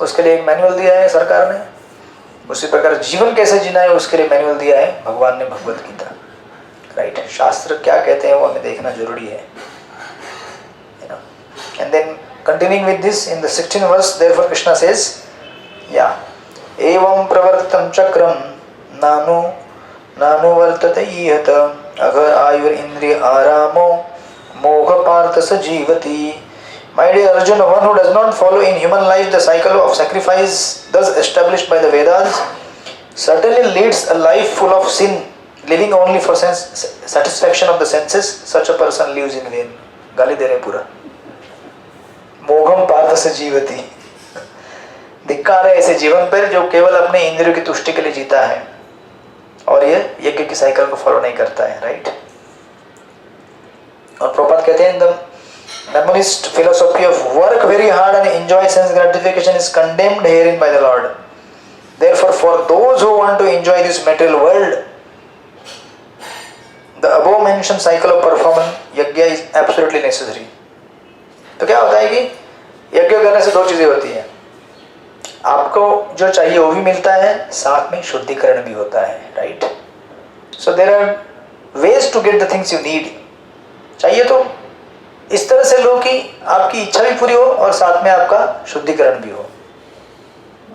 उसके लिए एक मैनुअल दिया है सरकार ने, उसी प्रकार जीवन कैसे जीना है उसके लिए मैनुअल दिया है भगवान ने भगवत गीता, राइट। शास्त्र क्या कहते हैं वो हमें देखना जरूरी है, and then continuing with this in the 16th verse, therefore Krishna says, yeah, evam pravartam chakram nanu vartate ihat agar ayur indriya aramo moha partha sajivati. My dear Arjuna, one who does not follow in human life the cycle of sacrifice thus established by the Vedas certainly leads a life full of sin, living only for satisfaction of the senses. Such a person lives in vain. गाली दे रहे पूरा, मोघम पार्थ से जीवती, धिक्कार है ऐसे जीवन पर जो केवल अपने इंद्रियों की तुष्टि के लिए जीता है और ये यज्ञ की साइकिल को फॉलो नहीं करता है, राइट। और प्रभुपाद कहते हैं the mammonist philosophy of work very hard and enjoy sense gratification is condemned herein by the Lord, therefore for those who want to enjoy this material world the above mention cycle of performance yajna is absolutely necessary. तो क्या होता है कि यज्ञ करने से दो चीजें होती हैं, आपको जो चाहिए वो भी मिलता है, साथ में शुद्धिकरण भी होता है, right. So there are ways to get the things you need. चाहिए तो इस तरह से लो कि आपकी इच्छा भी पूरी हो और साथ में आपका शुद्धिकरण भी हो,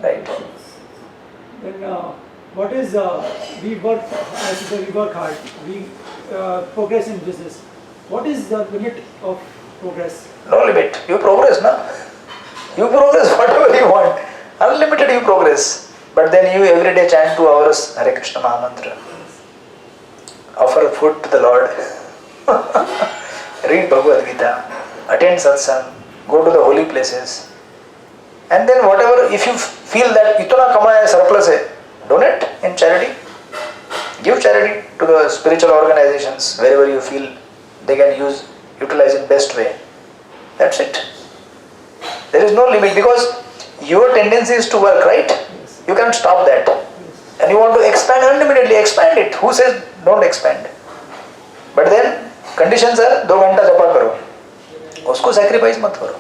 right. What is we work, as you say, we work hard, we progress in business. What is the limit of progress? No limit. You progress, na? You progress whatever you want. Unlimited you progress. But then you every day chant 2 hours Hare Krishna Maha Mantra. Offer food to the Lord. Read Bhagavad Gita. Attend satsang. Go to the holy places. And then whatever, if you feel that itna kamaya hai, surplus hai, donate in charity. Give charity to the spiritual organizations wherever you feel they can utilize in best way. That's it. There is no limit because your tendency is to work, right? Yes. You can't stop that. Yes. And you want to expand unlimitedly, expand it. Who says don't expand? But then conditions are 2 घंटा जपा करो, उसको sacrifice मत करो.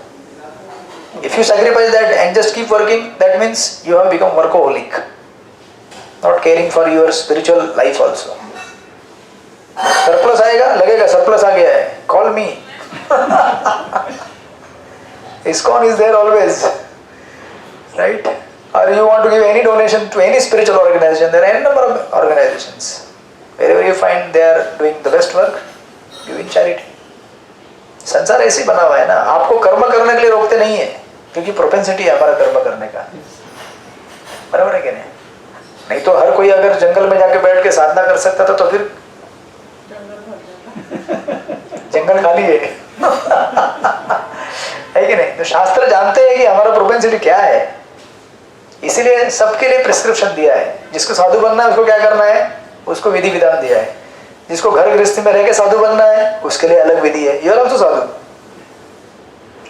If you sacrifice that and just keep working, that means you have become workaholic, not caring for your spiritual life also. Surplus आएगा, लगेगा surplus आ गया है, call me. ISKCON is there always, right? Or you want to give any donation to any spiritual organization, there are any number of organizations. Wherever you find they are doing the best work, give in charity. संसार ऐसे ही बना हुआ है ना, आपको कर्म करने के लिए रोकते नहीं है, क्योंकि प्रोपेंसिटी है हमारा कर्म करने का, बराबर है कि नहीं? नहीं तो हर कोई अगर जंगल में जाके बैठ के साधना कर सकता था तो फिर जंगल खाली है कि नहीं? तो शास्त्र जानते हैं कि हमारा प्रोपेंसिटी क्या है, इसीलिए सबके लिए प्रिस्क्रिप्शन दिया है। जिसको साधु बनना है उसको क्या करना है, उसको विधि विधान दिया है। जिसको घर गृहस्थी में रह के साधु बनना है उसके लिए अलग विधि है। You are also sadhu,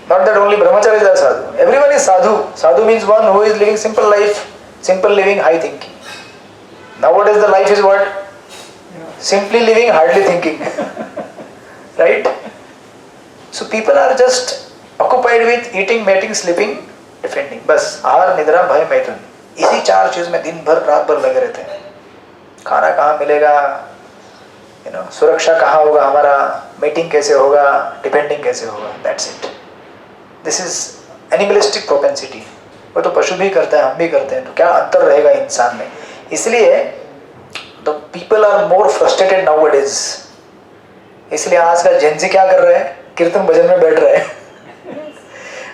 not that only brahmachari is sadhu, everyone is sadhu. Sadhu means one who is living simple life, simple living, high thinking. Now what is the life is what? Simply living, hardly thinking, right? So people are just occupied with eating, mating, sleeping, defending, बस आहार, निद्रा, भय, मैथुन, इसी 4 चीज में दिन भर रात भर लगे रहते हैं। खाना कहाँ मिलेगा, सुरक्षा कहाँ होगा, हमारा मीटिंग कैसे होगा, डिपेंडिंग कैसे होगा, that's it. This is animalistic propensity. वो तो पशु भी करते हैं, हम भी करते हैं, तो क्या अंतर रहेगा इंसान में? इसलिए the people are more frustrated nowadays. इसलिए आज का जेंजी क्या कर रहे हैं, कीर्तन भजन में बैठ रहे हैं।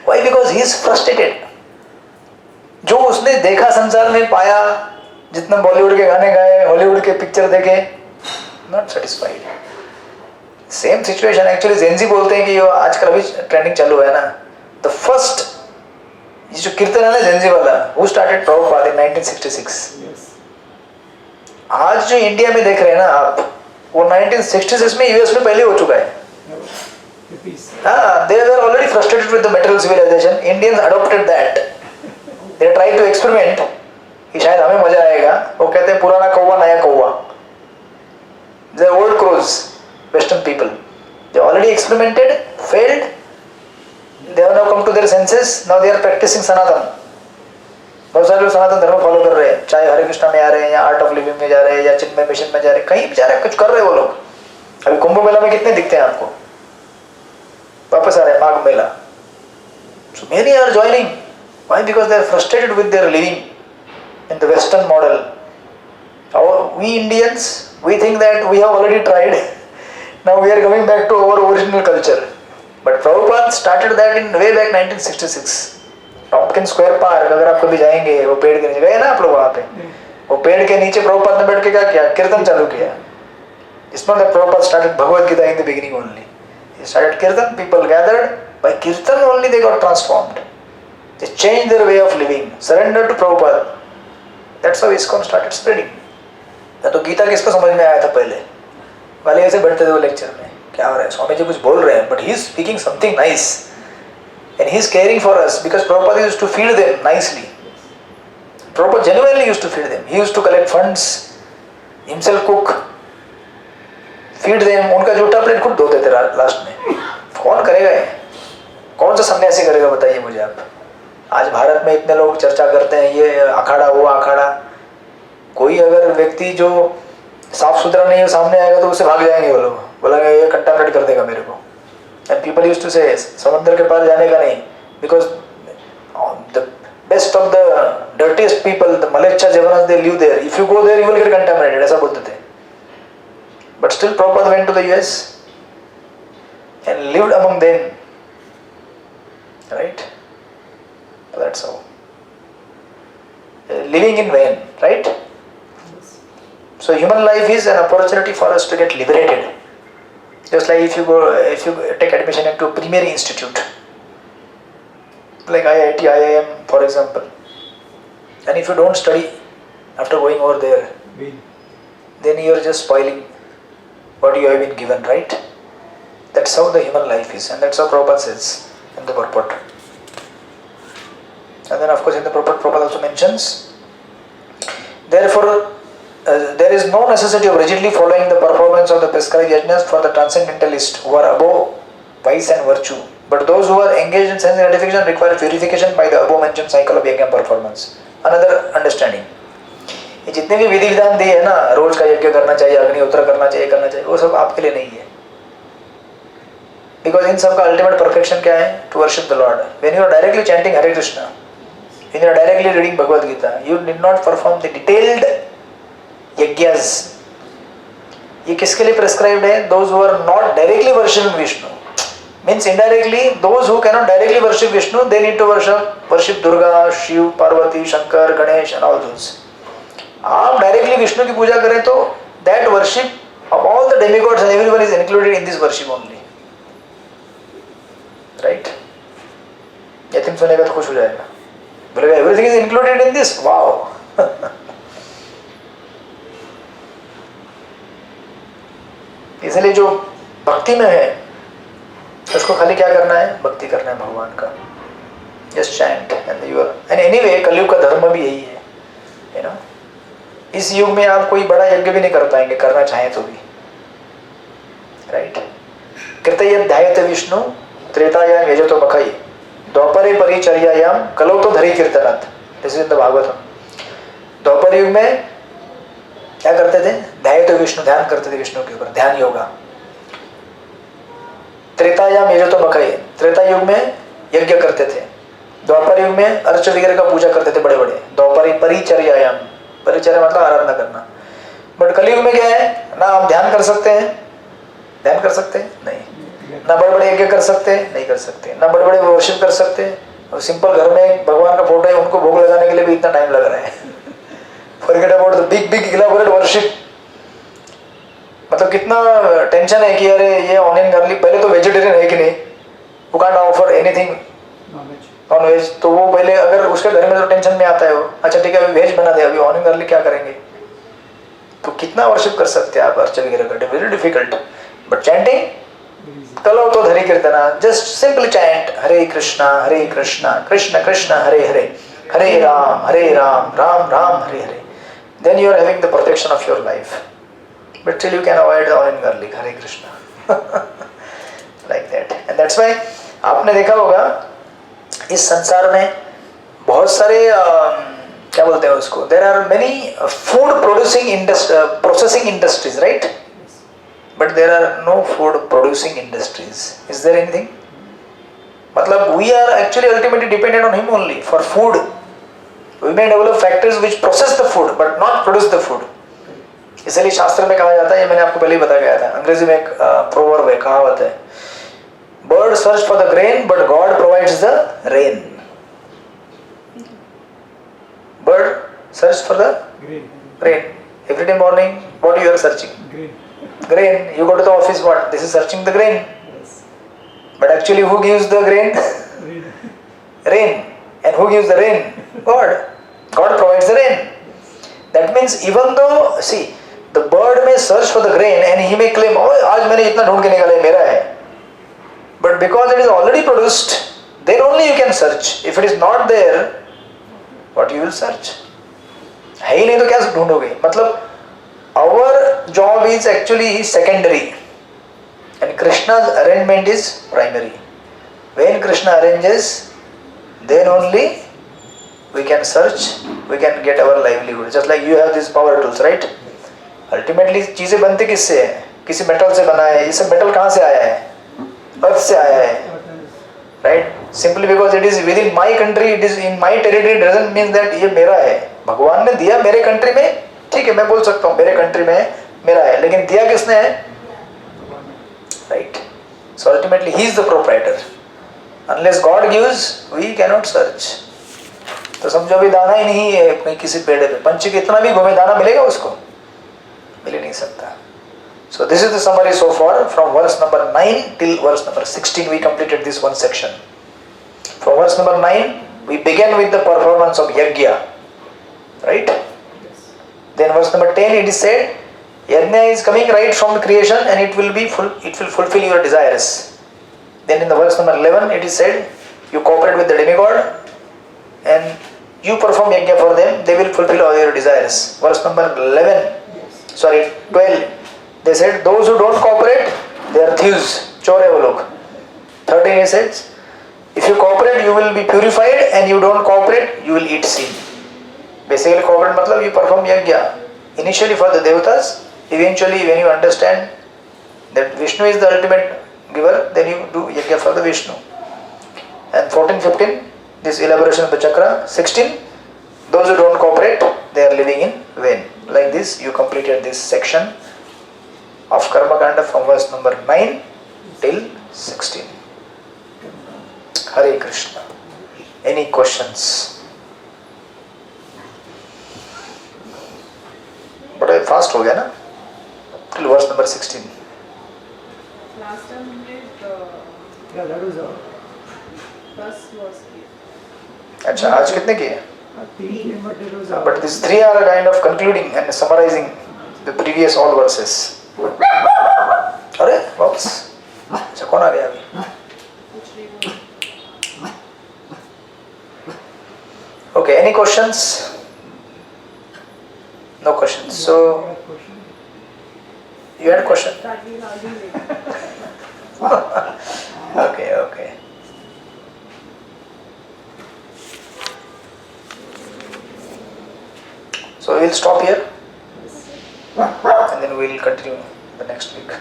Why? Because he is frustrated. जो उसने देखा संसार में, पाया, जितना बॉलीवुड के गाने गाए, हॉलीवुड के पिक्चर देखे, not satisfied. Same situation actually Gen Z बोलते हैं कि ये आजकल अभी ट्रेंडिंग चालू है ना, द फर्स्ट ये जो कीर्तन है ना जेंजी वाला, वो स्टार्टेड प्रभुपाद इन 1966। आज जो इंडिया में देख रहे हैं ना आप, वो 1966 में यूएस में पहले हो चुका है। they were already frustrated with the material civilization. Indians adopted that. They tried to experiment कि शायद हमें मजा आएगा। वो कहते हैं पुराना कौवा नया कौवा। The old crows, Western people, they already experimented, failed. They have now come to their senses. Now they are practicing Sanatan. बहुत सारे लोग सनातन धर्म फॉलो कर रहे हैं, चाहे हरे कृष्णा में आ रहे हैं या आर्ट ऑफ लिविंग में जा रहे हैं या चिन्मय मिशन में जा रहे हैं, कहीं भी जा रहे हैं, कुछ कर रहे हैं वो लोग। अभी कुंभ मेला में कितने दिखते हैं आपको, वापस आ रहे हैं Magh Mela. So many are joining. Why? Because they are frustrated with their living in the Western model. We Indians, we think that we have already tried. Now we are coming back to our original culture. But Prabhupada started that in way back 1966. Tompkins Square Park, अगर आप कभी जाएंगे, वो पेड़ के नीचे गए ना आप लोग वहाँ पे, वो पेड़ के नीचे प्रभुपाद ने बैठ के क्या किया, कीर्तन चालू किया। It's not that Prabhupada started Bhagavad Gita in the beginning only. He started kirtan, people gathered, by kirtan only they got transformed. They changed their way of living, surrendered to Prabhupada. That's how ISKCON started spreading. तो गीता किसको समझ में आया था पहले, वाले ऐसे बैठते थे वो लेक्चर में, क्या हो रहा है, स्वामी जी कुछ बोल रहे हैं, but he is speaking something nice. And he is caring for us because Prabhupada used to feed them nicely. Prabhupada genuinely used to feed them. He used to collect funds, himself cook, feed them. उनका जूठा plate खुद धोते थे last में। कौन करेगा ये? कौन सा सन्यासी करेगा बताइए मुझे आप। आज भारत में इतने लोग चर्चा करते हैं ये अखाड़ा हुआ अखाड़ा, कोई अगर व्यक्ति जो साफ सुथरा नहीं है सामने आएगा तो उससे भाग जाएंगे वो लोग, बोलेंगे ये कंटामिनेट कर देगा मेरे को। And people used to say समंदर के पार जाने का नहीं, because the best of the dirtiest people, the Malechcha Javanas, they live there. If you go there, you will get contaminated. ऐसा बोलते थे। But still Prabhupada went to the US and lived among them, right? So that's how. Living in vain, right? So human life is an opportunity for us to get liberated. Just like if you take admission into a premier institute, like IIT, IIM, for example, and if you don't study after going over there, then you are just spoiling what you have been given, right? That's how the human life is, and that's how Prabhupada says in the purport. And then of course in the purport, Prabhupada also mentions, therefore, there is no necessity of rigidly following the performance of the prescribed yajnas for the transcendentalists who are above vice and virtue. But those who are engaged in sense gratification require purification by the above mentioned cycle of yajna performance. Another understanding. ये जितने भी विधि विधान दिए है ना, रोज का यज्ञ करना चाहिए, अग्निहोत्र करना चाहिए, वो सब आपके लिए नहीं है। Because इन सब का ultimate perfection क्या है? To worship the Lord. When you are directly chanting Hare Krishna, when you are directly reading Bhagavad Gita, you need not perform the detailed यज्ञस। ये किसके लिए प्रेस्क्राइब्ड है? Those who are not directly worshiping Vishnu, means indirectly those who cannot directly worship Vishnu, they need to worship Durga, Shiv, Parvati, Shankar, Ganesh and all those. आप directly Vishnu की पूजा करें तो that worship of all the demigods and everyone is included in this worship only, right? ये तुम सुनेगा तो खुश हो जाएगा, बोलेगा everything is included in this, wow. इसलिए जो भक्ति में है उसको खाली क्या करना है? भक्ति करना है भगवान का। Just chant and you are, and anyway Kalyug का धर्म भी यही है, यू नो। इस युग में आप कोई बड़ा यज्ञ भी नहीं कर पाएंगे, करना चाहें तो भी, राइट? कृतयेत् ध्यायेत् विष्णु त्रेतायाम यजतो मखई द्वापरे परिचर्यायाम कलौ तो धरी कीर्तनात्। This is in the Bhagavatam. द्वापर युग में क्या करते थे? ध्यायेत् विष्णु, ध्यान करते थे विष्णु के ऊपर, ध्यान योगा। त्रेतायाम यजतो मखई, त्रेता युग में यज्ञ करते थे। द्वापर युग में अर्च वगैरह का पूजा करते थे बड़े बड़े। द्वापरी परिचर्यायाम, परिचर्या मतलब आराधना करना। बट कलयुग में क्या है? ना हम ध्यान कर सकते हैं, ध्यान कर सकते हैं नहीं, ना बड़े बड़े यज्ञ कर सकते हैं नहीं कर सकते, ना बड़े बड़े वर्शिप कर सकते हैं। और सिंपल घर में भगवान का फोटो है, उनको भोग लगाने के लिए भी इतना टाइम लग रहा है। Forget about the big elaborate worship. मतलब कितना टेंशन है कि अरे ये ऑनियन गार्लिक, पहले तो वेजिटेरियन है कि नहीं, वो can't offer anything non veg, तो वो पहले अगर उसके घर में तो टेंशन में आता है वो, अच्छा ठीक है अभी वेज बना दे, अभी ऑनियन गार्लिक क्या करेंगे? तो कितना वर्शिप कर सकते हैं आप अर्चन वगैरह करके? Very difficult. बट चैंटिंग कलो तो धरी कीर्तना, just simple chant Hare Krishna Krishna Krishna Hare Hare, Hare Rama Rama Rama Hare Hare. Then you are having the protection of your life. But till you can avoid the onion garlic, Hare Krishna. Like that. And that's why आपने देखा होगा इस संसार में बहुत सारे क्या बोलते हैं उसको, there are many food producing processing industries, right, but there are no food producing industries. Is there anything? मतलब we are actually ultimately dependent on him only for food. We may develop factories which process the food but not produce the food. इसलिए शास्त्र में कहा जाता है, ये मैंने आपको पहले ही बताया गया था, अंग्रेजी में एक प्रोवर्ब है, कहावत है, bird search for the grain but God provides the rain. Bird search for the rain. Every day morning, what you are searching? Grain. You go to the office, what? This is searching the grain. Yes. But actually, who gives the grain? Rain. And who gives the rain? God. God provides the rain. That means even though, see, the bird may search for the grain and he may claim, oh, आज मैंने इतना ढूंढ के निकाला, मेरा है. But because it is already produced, then only you can search. If it is not there, what you will search? है ही नहीं तो क्या ढूंढोगे? मतलब our job is actually secondary and Krishna's arrangement is primary. When Krishna arranges, then only we can search, we can get our livelihood. Just like you have these power tools, right? Ultimately चीजें बनती किससे है? किसी metal से बना है. ये सब मेटल कहाँ से आया है? अर्थ से आया है, right? Simply because it is within my country, it is in my territory, doesn't mean that ये मेरा है. भगवान ने दिया मेरे कंट्री में, ठीक है, मैं बोल सकता हूँ मेरे कंट्री में मेरा है, लेकिन दिया किसने है? Right? So ultimately he is the proprietor. Unless God gives, we cannot search. तो समझो भी दाना ही नहीं है कहीं किसी पेड़ पे, पंछी कितना भी घूमे दाना मिलेगा उसको? मिल ही नहीं सकता. So this is the summary so far from verse number 9 till verse number 16. We completed this one section. From verse number 9, we began with the performance of Yajna, right? Yes. Then verse number 10, it is said, Yajna is coming right from the creation and it will fulfill your desires. Then in the verse number 11, it is said, you cooperate with the demigod and you perform Yajna for them, they will fulfill all your desires. Verse number 12, they said, those who don't cooperate, they are thieves, chor hai wo log. 13, he says, if you cooperate, you will be purified, and you don't cooperate, you will eat sin. Basically, cooperate matlab you perform yajna. Initially for the devatas, eventually when you understand that Vishnu is the ultimate giver, then you do yajna for the Vishnu. And 14, 15, this elaboration of the chakra. 16, those who don't cooperate, they are living in vain. Like this, you completed this section of Karma Kanda from verse number 9 till 16. Hare Krishna. Any questions? बड़ा fast हो गया ना? Till verse number 16. Last time we did Yeah, that was first was अच्छा, आज कितने किए? But these three are kind of concluding and summarizing the previous all verses. अरे वापस अच्छा कौन आ गया अभी? Okay, any questions? No questions. So you had a question? that we are doing. Okay. So we'll stop here and then we'll continue the next week.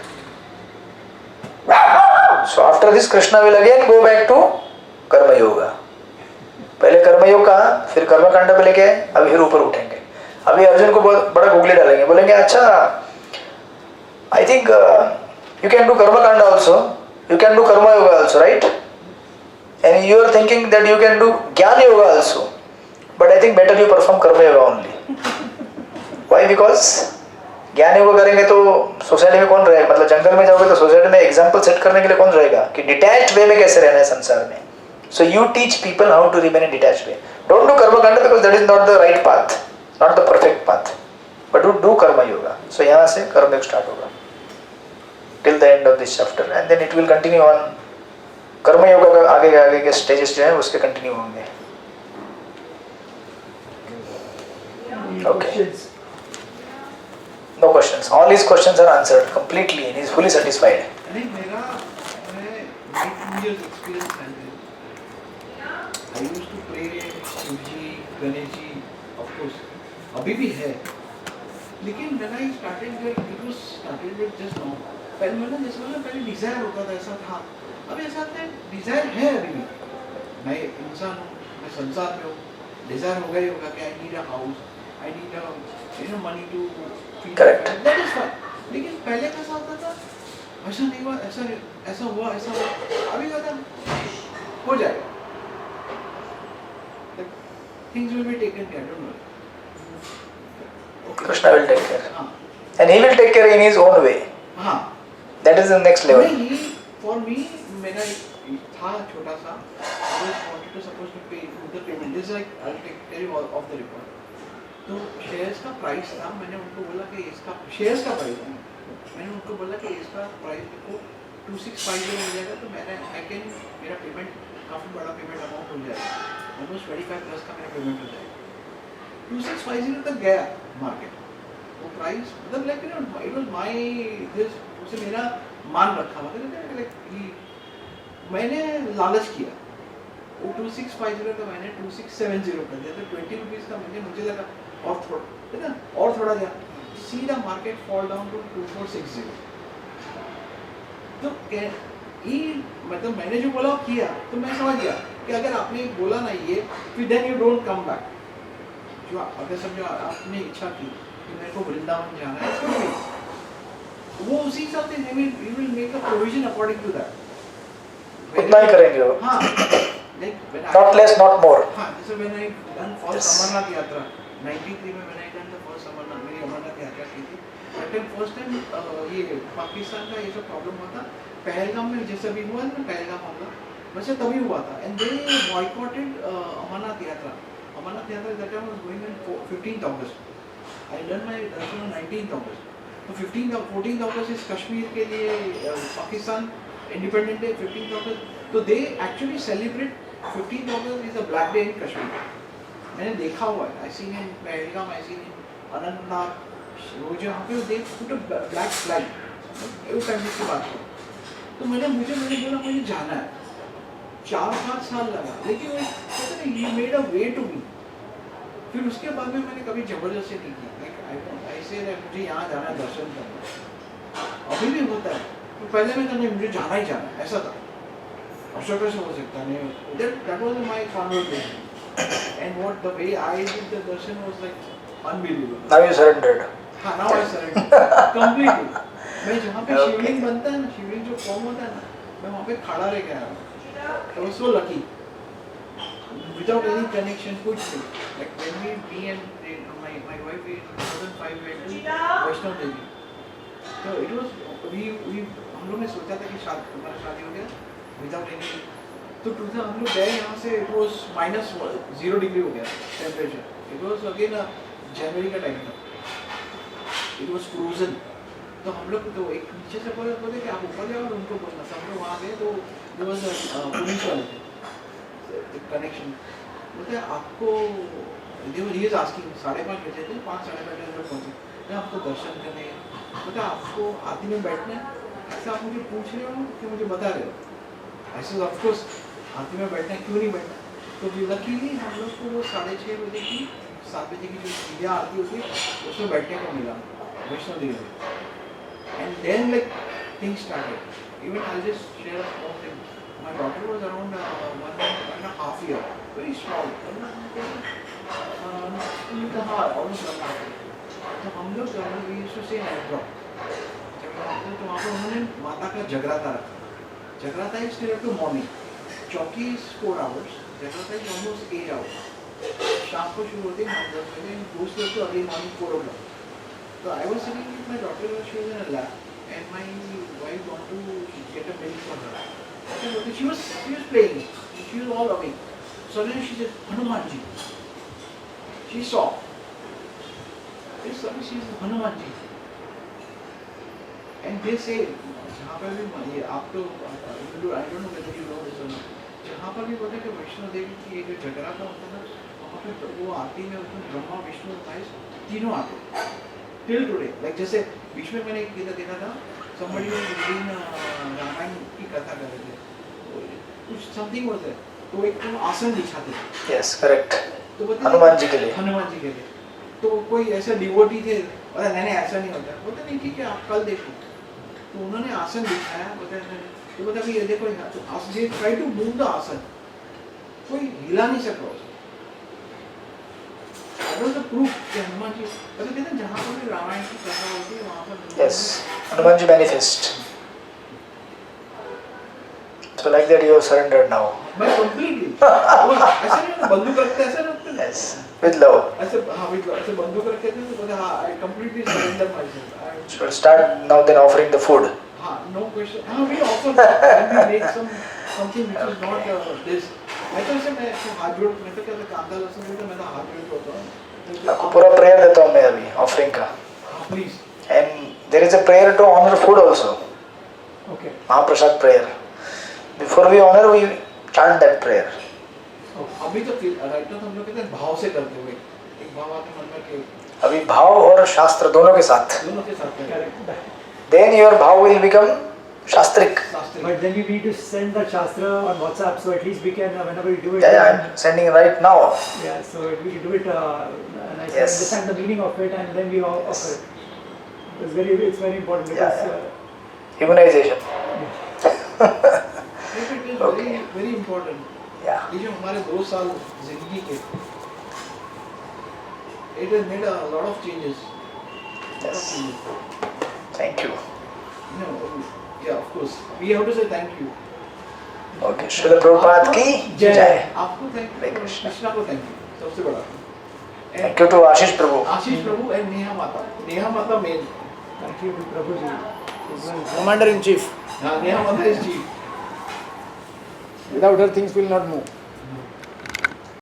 So after this, Krishna will again go back to Karma Yoga. पहले कर्म योग कहा, फिर कर्म कांड पे लेके अभी फिर ऊपर उठेंगे. अभी अर्जुन को बहुत बड़ा गुगली डालेंगे, बोलेंगे अच्छा I think you can do karma kand also, you can do karma yoga also, right? And you are thinking that you can do jnana yoga also, but I think better you perform karma yoga only. Y? Because ज्ञान योगा करेंगे तो society में कौन रहेगा? मतलब जंगल में जाओगे तो सोसाइटी में एग्जाम्पल सेट करने के लिए कौन रहेगा कि डिटैच्ड वे में कैसे रहना है संसार में. So you teach people how to remain in detached way. Don't do karma kanda because that is not the right path, not the perfect path. But do karma yoga. So यहाँ से कर्म योग start होगा till the end of this chapter, and then it will continue on. कर्म योगा का आगे के stages जो हैं उसके continue होंगे. Okay. No questions. All his questions are answered completely, and he is fully satisfied. नहीं मेरा मैं 2 years experience है. I used to pray Shivji, Ganeshji, of course अभी भी है, लेकिन when I started like it was started with just now, पहले मतलब जैसे मतलब पहले डिजायर होता था, ऐसा था, अभी ऐसा है डिजायर है अभी भी, मैं इंसान हूँ, मैं संसार में हूँ, डिजायर होगा ही होगा कि I need a house, I need a money to feed, Correct. That is fine, लेकिन पहले कैसा होता था, ऐसा नहीं हुआ, ऐसा हुआ, अभी कहता हो जाएगा, things will be taken care, don't worry. Krishna will take care. हाँ And he will take care in his own way. हाँ, That is the next level. नहीं, for me मेरा एक था छोटा सा, I just wanted to supposed to pay the payment. This is like I'll tell you all off the record. तो shares का price था, मैंने उनको बोला कि इसका शेयर्स का प्राइस है, मैंने उनको बोला कि इसका प्राइस को 2650 हो जाएगा, तो मैंने मेरा पेमेंट काफ़ी बड़ा पेमेंट अमाउंट हो जाएगा, ऑलमोस्ट 25+ का मेरा पेमेंट हो जाएगा, 2650 तक गया मार्केट, वो प्राइस मतलब like it was my this, उसे मेरा मान रखा, मतलब लाइक मैंने लालच किया, वो 2650 का मैंने 2670 कर दिया, तो 20 रुपीज़ का मुझे लगा और थोड़ा है ना, और थोड़ा गया, सीधा मार्केट फॉल डाउन टू 2460, तो ये मतलब मैंने जो बोला वो किया, तो मैं समझ गया कि अगर आपने बोला ना ये, फिर then you don't come back, जो अगर समझो आपने इच्छा की कि मेरे को वृंदावन जाना है, वो उसी हिसाब से you will make a provision according to that. उतना ही करेंगे वो. हाँ, like when Not less, not more. हाँ, जैसे when I done first Yes. Amarnath यात्रा 93 में, मैंने done the first अमरनाथ, मेरी अमरनाथ यात्रा की थी, that time first time ये पाकिस्तान का ये जो प्रॉब्लम हुआ था पहलगाम में, जैसे अभी हुआ ना पहलगाम हमला, वैसे तभी हुआ था, and they boycotted अमरनाथ यात्रा. अमरनाथ यात्रा that time was going on 15th August. I done my darshan on 19th August. तो 14th August is कश्मीर के लिए Pakistan independent day, 15th August, तो they actually celebrate 15th August is a black day in Kashmir. मैंने देखा हुआ है, I seen in Pahalgam, I seen in Anantnag, वो जहाँ पे they put a black flag, उस टाइम की बात है, तो मैंने बोला मुझे जाना है, 4-5 साल लगा, लेकिन वो कहते हैं he made a way to me. फिर उसके बाद में मैंने कभी जबरदस्ती नहीं की, ऐसे मुझे यहाँ जाना है दर्शन करना, अभी भी होता है, तो पहले मैं कहता मुझे जाना ही जाना है, ऐसा था, अवसर कैसे हो सकता नहीं, that was my conversation, and what the way I did the darshan was like unbelievable. Now you surrendered. हाँ, now I surrendered completely. मैं जहाँ पे Okay. शिवलिंग बनता है ना, शिवलिंग जो फॉर्म होता है ना, मैं वहाँ पे खड़ा रह गया, I was so lucky. Without any connection, कुछ नहीं. Like when me and my wife in 2005 went to Vaishno Devi. So it was हम लोग ने सोचा था कि हमारा शादी हो गया without any. तो हम लोग गए यहाँ से, it was -0 डिग्री हो गया टेम्परेचर. It was again जनवरी का टाइम था. It was frozen. तो हम लोग तो एक नीचे से बोले कि आप ऊपर जाओ और उनको बोलना. हम लोग वहाँ गए तो it was पुलिस वाले थे. कनेक्शन बोलते हैं आपको, he is asking, 5:30 बजे थे, 5-5:30 बजे पहुँचे, मैं आपको दर्शन करने, बोलते आपको आरती में बैठना है, ऐसा आप मुझे पूछ रहे हो कि मुझे बता रहे हो, ऐसे ऑफ कोर्स आरती में बैठना है, क्यों नहीं बैठना. तो लकीली हम लोग को वो 6:30 बजे की 7 बजे की जो सीधा आरती होती है उसमें बैठने को मिला वैष्णो देवी में. And then like things started. Even I just share a small thing. My daughter was around 1.5 years, very small. Almost 1.5 years. तो हम लोग we used to say night drop. जब तो वहाँ पर उन्होंने माता का जगराता रखा. जगराता is till up to morning. चौकी is 4 hours. जगराता is almost 8 hours. शाम को शुरू होती है 9-10 बजे, goes till early morning 4 o'clock. So I was sitting with my daughter, she was in a lab, and my wife wanted to get a milk for her. She was playing. She was all awake. Suddenly she said, Hanumanji. She saw. Suddenly she said, Hanumanji. And they say, जहाँ पर भी ये आप तो I don't know whether you know this or not. जहाँ पर भी बोलते हैं कि वैष्णो देवी की ये जो जगराता होता है ना, वहाँ पे वो आरती में उसमें ब्रह्मा विष्णु महेश तीनों आते. Till today, like जैसे बीच में मैंने एक देखा था, somebody was reading रामायण की कथा कर रहे थे, कुछ something was there, तो एक आसन दिखाते थे. Yes, correct. तो बोलते हनुमान जी के लिए। हनुमान जी के लिए। तो कोई ऐसे डिवोटी थे, बोला नहीं नहीं ऐसा नहीं होता, बोलते नहीं ठीक है आप कल देखो। तो उन्होंने आसन दिखाया, बोलते तो बोलते अभी ये देखो यहाँ तो आसन, ट्राई टू मूव द आसन, कोई हिला नहीं सक रहा। That was the proof कि हनुमान जी, मतलब कहते हैं जहाँ पर भी रामायण की कथा होती है वहाँ पर Yes, Hanuman ji manifest. So like that you have surrendered now. मैं completely वो ऐसे नहीं बंदूक रखते ऐसे रखते Yes, with love. ऐसे हाँ ऐसे बंदूक रखते थे तो बोले हाँ I completely surrender myself. Should start now then offering the food. हाँ no question. हाँ we offer when we make something which is not this. मैं तो ऐसे मैं हाथ जोड़, मैं तो कहता कांदा लहसुन नहीं तो मैं तो हाथ जोड़ के होता हूँ। आपको पूरा प्रेयर देता हूँ मैं अभी ऑफरिंग का। हाँ please. And there is a prayer to honor food also. Okay. Mahaprasad prayer. Before we honor, we chant that prayer. अभी तो राइट हम लोग कहते हैं भाव से करते हुए, एक भाव आपके मन में के अभी भाव और शास्त्र दोनों के साथ। दोनों के साथ करें। Correct. Then your भाव will become शास्त्रिक. Shastri But then you need to send the Shastra on WhatsApp, so at least we can, whenever you do it. Yeah, I'm sending right now. Yeah, so we do it, and I can Yes. understand the meaning of it, and then we all Yes. offer it. It's very important because Yeah. Humanization. it is Okay. very important. Yeah. ये जो हमारे 2 साल जिंदगी के, it has made a lot of changes. Yes. Thank you. No, yeah, of course. We have to say thank you. Okay. Srila Prabhupada की जय। जय. आपको thank Hare you, Krishna. Krishna को thank you, सबसे बड़ा. And Thank you to Ashish Prabhu. Ashish Prabhu and Neha माता. नेहा माता main. thank you to Prabhuji. as well. Commander in chief. हाँ, नेहा माता is chief. Without her things will not move.